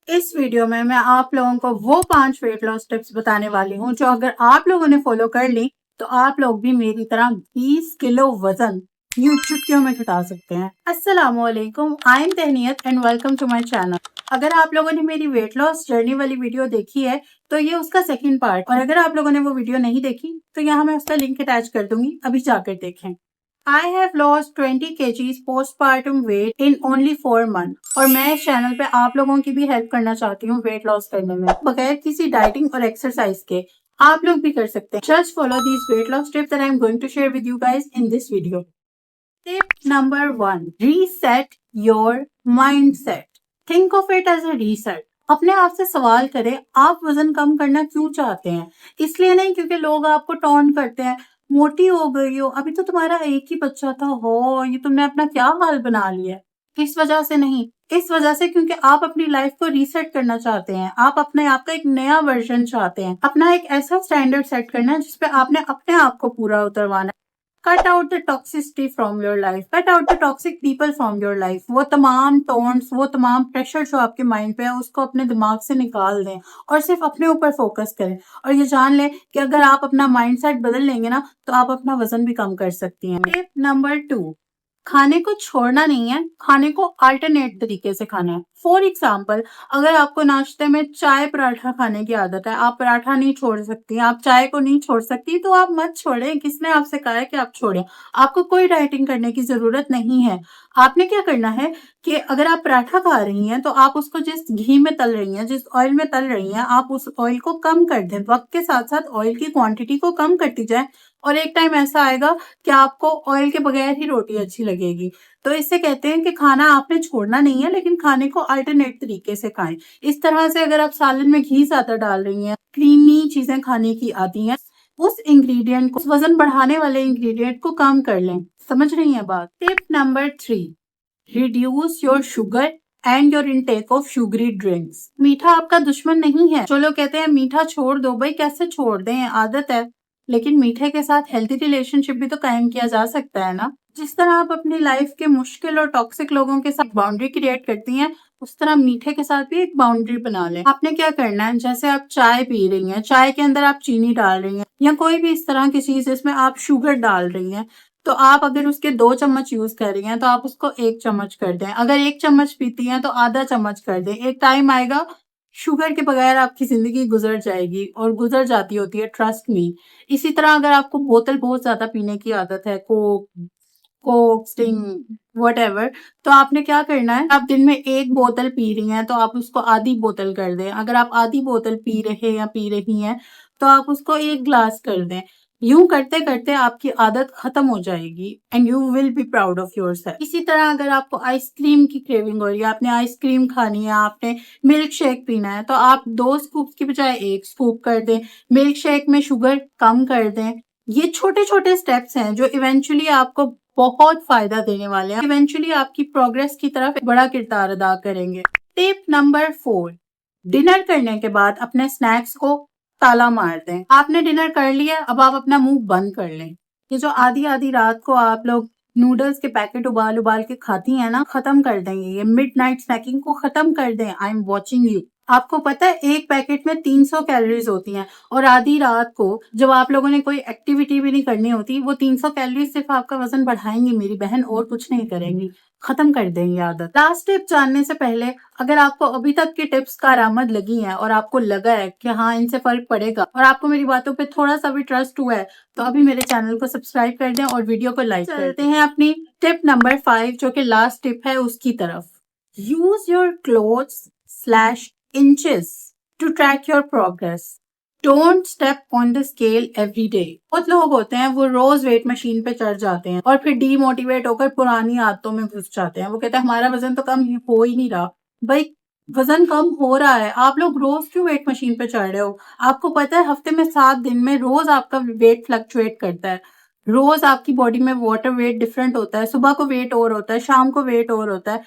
इस वीडियो में मैं आप लोगों को वो 5 वेट लॉस टिप्स बताने वाली हूँ जो अगर आप लोगों ने फॉलो कर ली तो आप लोग भी मेरी तरह 20 किलो वजन यूं चुटकियों में घटा सकते हैं। अस्सलामुअलैकुम, I am Tahneet and welcome to my channel. अगर आप लोगों ने मेरी वेट लॉस जर्नी वाली वीडियो देखी है तो ये उसका सेकंड पार्ट, और अगर आप लोगों ने वो वीडियो नहीं देखी तो यहाँ मैं उसका लिंक अटैच कर दूंगी, अभी जाकर देखें। I have lost 20 kgs postpartum weight in only 4 months और मैं इस चैनल पे आप लोगों की भी हेल्प करना चाहती हूँ वेट लॉस करने में बगैर किसी डाइटिंग और एक्सरसाइज के। आप लोग भी कर सकते हैं। Just follow these weight loss tips that I am going to share with you guys in this video. Tip number 1: reset your mindset. Think of it as a reset. अपने आप से सवाल करें, आप वजन कम करना क्यों चाहते हैं? इसलिए नहीं क्योंकि लोग आपको टॉन्ट करते हैं, मोटी हो गई हो, अभी तो तुम्हारा एक ही बच्चा था, हो ये तुमने अपना क्या हाल बना लिया है। इस वजह से नहीं, इस वजह से क्योंकि आप अपनी लाइफ को रीसेट करना चाहते हैं। आप अपने आप का एक नया वर्जन चाहते हैं, अपना एक ऐसा स्टैंडर्ड सेट करना है जिसपे आपने अपने आप को पूरा उतरवाना है। Cut out the toxicity from your life, cut out the toxic people from your life. वो तमाम टॉन्ट्स, वो तमाम प्रेशर जो आपके माइंड पे है उसको अपने दिमाग से निकाल दें और सिर्फ अपने ऊपर फोकस करें। और ये जान लें कि अगर आप अपना माइंडसेट बदल लेंगे ना तो आप अपना वजन भी कम कर सकती हैं। टिप नंबर 2: खाने को छोड़ना नहीं है, खाने को अल्टरनेट तरीके से खाना है। फॉर एग्जाम्पल, अगर आपको नाश्ते में चाय पराठा खाने की आदत है, आप पराठा नहीं छोड़ सकती, आप चाय को नहीं छोड़ सकती, तो आप मत छोड़ें। किसने आपसे कहा है कि आप छोड़ें? आपको कोई डाइटिंग करने की जरूरत नहीं है। आपने क्या करना है कि अगर आप पराठा खा रही हैं तो आप उसको जिस घी में तल रही हैं, जिस ऑयल में तल रही हैं, आप उस ऑयल को कम कर दें। वक्त के साथ साथ ऑयल की क्वांटिटी को कम करती जाए और एक टाइम ऐसा आएगा कि आपको ऑयल के बगैर ही रोटी अच्छी लगेगी। तो इससे कहते हैं कि खाना आपने छोड़ना नहीं है, लेकिन खाने को अल्टरनेट तरीके से खाएं। इस तरह से अगर आप सालन में घी ज्यादा डाल रही हैं, क्रीमी चीजें खाने की आती हैं, उस इंग्रेडिएंट को, उस वजन बढ़ाने वाले इंग्रेडिएंट को कम कर लें। समझ रही हैं बात? Tip number 3: reduce your sugar and your intake of sugary drinks. मीठा आपका दुश्मन नहीं है। जो लोग कहते हैं मीठा छोड़ दो, भाई कैसे छोड़ दें, आदत है। लेकिन मीठे के साथ हेल्थी रिलेशनशिप भी तो कायम किया जा सकता है ना। जिस तरह आप अपनी लाइफ के मुश्किल और टॉक्सिक लोगों के साथ बाउंड्री क्रिएट करती हैं, उस तरह मीठे के साथ भी एक बाउंड्री बना लें। आपने क्या करना है, जैसे आप चाय पी रही हैं, चाय के अंदर आप चीनी डाल रही हैं या कोई भी इस तरह की चीज जिसमें आप शुगर डाल रही हैं, तो आप अगर उसके 2 चम्मच यूज कर रही हैं तो आप उसको 1 चम्मच कर दें। अगर 1 चम्मच पीती हैं तो आधा चम्मच कर दें। एक टाइम आएगा शुगर के बगैर आपकी जिंदगी गुजर जाएगी, और गुजर जाती होती है, ट्रस्ट मी। इसी तरह अगर आपको बोतल बहुत ज्यादा पीने की आदत है, कोक, स्टिंग, वट, तो आपने क्या करना है, आप दिन में 1 बोतल पी रही हैं तो आप उसको आधी बोतल कर दें। अगर आप आधी बोतल पी रहे या पी रही हैं तो आप उसको 1 ग्लास कर दें। यूं करते करते आपकी आदत खत्म हो जाएगी and you will be proud of yourself. इसी तरह अगर आपको आइसक्रीम की क्रेविंग हो रही है, आपने आइसक्रीम खानी है, आपने मिल्क शेक पीना है, तो आप 2 स्कूप की बजाय 1 स्कूप कर दें। मिल्क शेक में शुगर कम कर दें। ये छोटे छोटे स्टेप्स हैं जो इवेंचुअली आपको बहुत फायदा देने वाले हैं, इवेंचुअली आपकी प्रोग्रेस की तरफ बड़ा किरदार अदा करेंगे। टिप नंबर 4: डिनर करने के बाद अपने स्नैक्स को ताला मार दें। आपने डिनर कर लिया, अब आप अपना मुंह बंद कर लें। ये जो आधी आधी रात को आप लोग नूडल्स के पैकेट उबाल उबाल के खाती हैं ना, खत्म कर देंगे। ये मिडनाइट स्नैकिंग को खत्म कर दें। I am watching you. आपको पता है एक पैकेट में 300 कैलोरीज होती हैं, और आधी रात को जब आप लोगों ने कोई एक्टिविटी भी नहीं करनी होती, वो 300 कैलोरीज सिर्फ आपका वजन बढ़ाएंगी मेरी बहन, और कुछ नहीं करेंगी। खत्म कर देंगे आदत। लास्ट टिप जानने से पहले, अगर आपको अभी तक की टिप्स कारआमद लगी हैं और आपको लगा है कि हाँ इनसे फर्क पड़ेगा और आपको मेरी बातों पे थोड़ा सा भी ट्रस्ट हुआ है, तो अभी मेरे चैनल को सब्सक्राइब कर दें और वीडियो को लाइक कर दें। हैं अपनी टिप नंबर 5 जो कि लास्ट टिप है उसकी तरफ। Use your clothes slash inches to track your progress. Don't step on the scale every day. बहुत लोग होते हैं वो रोज वेट मशीन पे चढ़ जाते हैं और फिर डीमोटिवेट होकर पुरानी आदतों में घुस जाते हैं। वो कहते हैं हमारा वजन तो कम हो ही नहीं रहा। भाई वजन कम हो रहा है, आप लोग रोज क्यों वेट मशीन पे चढ़ रहे हो? आपको पता है हफ्ते में 7 दिन में रोज आपका वेट फ्लक्चुएट करता है। रोज आपकी बॉडी में वाटर वेट डिफरेंट होता है। सुबह को वेट और होता है, शाम को वेट और होता है।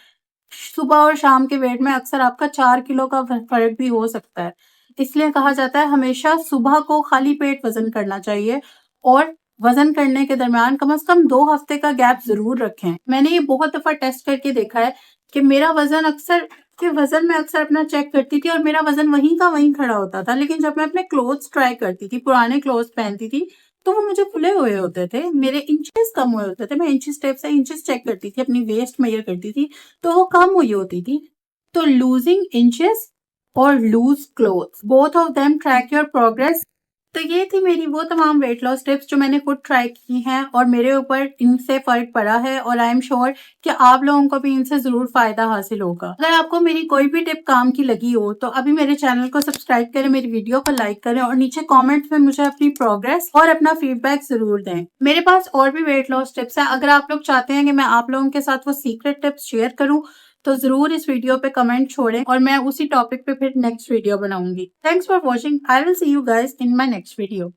सुबह और शाम के वेट में अक्सर आपका 4 किलो का फर्क भी हो सकता है। इसलिए कहा जाता है हमेशा सुबह को खाली पेट वजन करना चाहिए, और वजन करने के दरमियान कम से कम 2 हफ्ते का गैप जरूर रखें। मैंने ये बहुत दफा टेस्ट करके देखा है कि मेरा वजन अक्सर कि वजन मैं अक्सर अपना चेक करती थी और मेरा वजन वहीं का वहीं खड़ा होता था, लेकिन जब मैं अपने क्लोथ्स ट्राई करती थी, पुराने क्लोथ्स पहनती थी, तो वो मुझे खुले हुए होते थे, मेरे इंचेस कम हुए होते थे। मैं इंचेस टेप से इंचेस चेक करती थी, अपनी वेस्ट मेजर करती थी, तो वो कम हुई होती थी। तो लूजिंग इंचेस और loose clothes, both of them track your progress. तो ये थी मेरी वो तमाम वेट लॉस टिप्स जो मैंने खुद ट्राई की हैं और मेरे ऊपर इनसे फर्क पड़ा है, और आई एम श्योर कि आप लोगों को भी इनसे जरूर फायदा हासिल होगा। अगर आपको मेरी कोई भी टिप काम की लगी हो तो अभी मेरे चैनल को सब्सक्राइब करें, मेरी वीडियो को लाइक करें और नीचे कमेंट्स में मुझे अपनी प्रोग्रेस और अपना फीडबैक जरूर दें। मेरे पास और भी वेट लॉस टिप्स हैं, अगर आप लोग चाहते हैं कि मैं आप लोगों के साथ वो सीक्रेट टिप्स शेयर करूं तो जरूर इस वीडियो पे कमेंट छोड़ें और मैं उसी टॉपिक पे फिर नेक्स्ट वीडियो बनाऊंगी। Thanks for watching. I will see you guys in my next video.